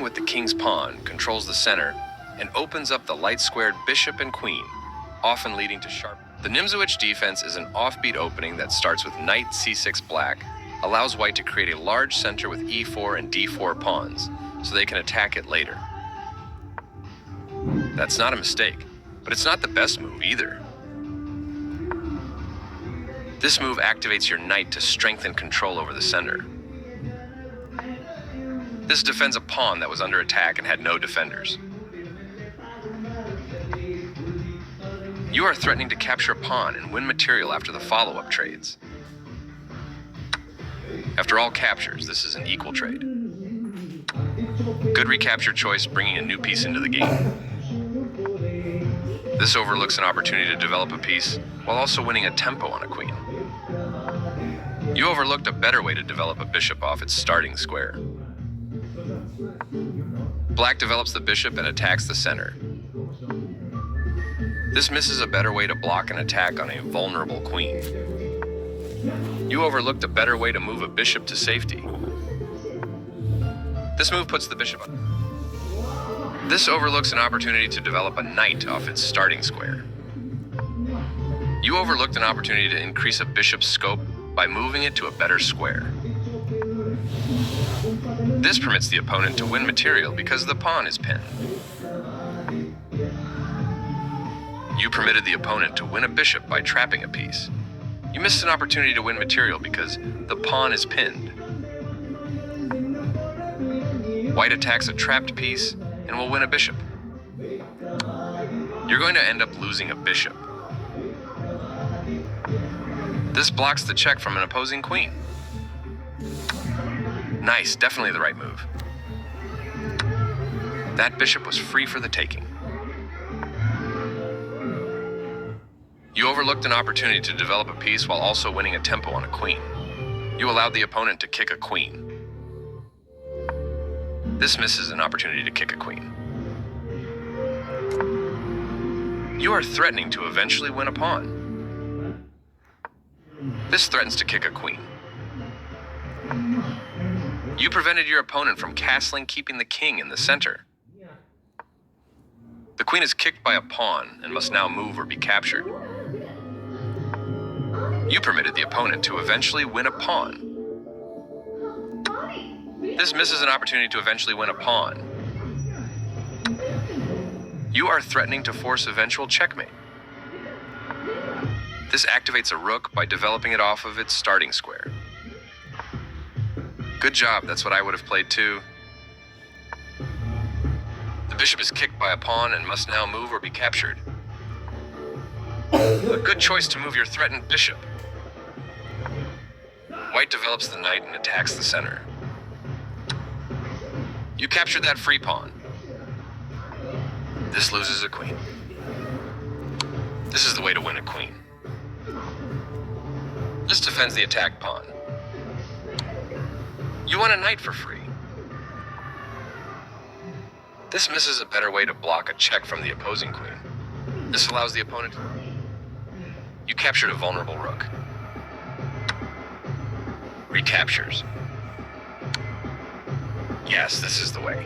with the king's pawn controls the center and opens up the light-squared bishop and queen, often leading to sharp. The Nimzowitsch defense is an offbeat opening that starts with knight c6 black, allows white to create a large center with e4 and d4 pawns, so they can attack it later. That's not a mistake, but it's not the best move either. This move activates your knight to strengthen control over the center. This defends a pawn that was under attack and had no defenders. You are threatening to capture a pawn and win material after the follow-up trades. After all captures, this is an equal trade. Good recapture choice, bringing a new piece into the game. This overlooks an opportunity to develop a piece while also winning a tempo on a queen. You overlooked a better way to develop a bishop off its starting square. Black develops the bishop and attacks the center. This misses a better way to block an attack on a vulnerable queen. You overlooked a better way to move a bishop to safety. This move puts the bishop up. This overlooks an opportunity to develop a knight off its starting square. You overlooked an opportunity to increase a bishop's scope by moving it to a better square. This permits the opponent to win material because the pawn is pinned. You permitted the opponent to win a bishop by trapping a piece. You missed an opportunity to win material because the pawn is pinned. White attacks a trapped piece and will win a bishop. You're going to end up losing a bishop. This blocks the check from an opposing queen. Nice, definitely the right move. That bishop was free for the taking. You overlooked an opportunity to develop a piece while also winning a tempo on a queen. You allowed the opponent to kick a queen. This misses an opportunity to kick a queen. You are threatening to eventually win a pawn. This threatens to kick a queen. You prevented your opponent from castling, keeping the king in the center. The queen is kicked by a pawn and must now move or be captured. You permitted the opponent to eventually win a pawn. This misses an opportunity to eventually win a pawn. You are threatening to force eventual checkmate. This activates a rook by developing it off of its starting square. Good job, that's what I would have played too. The bishop is kicked by a pawn and must now move or be captured. A good choice to move your threatened bishop. White develops the knight and attacks the center. You captured that free pawn. This loses a queen. This is the way to win a queen. This defends the attacked pawn. You won a knight for free. This misses a better way to block a check from the opposing queen. This allows the opponent to... You captured a vulnerable rook. Recaptures. Yes, this is the way.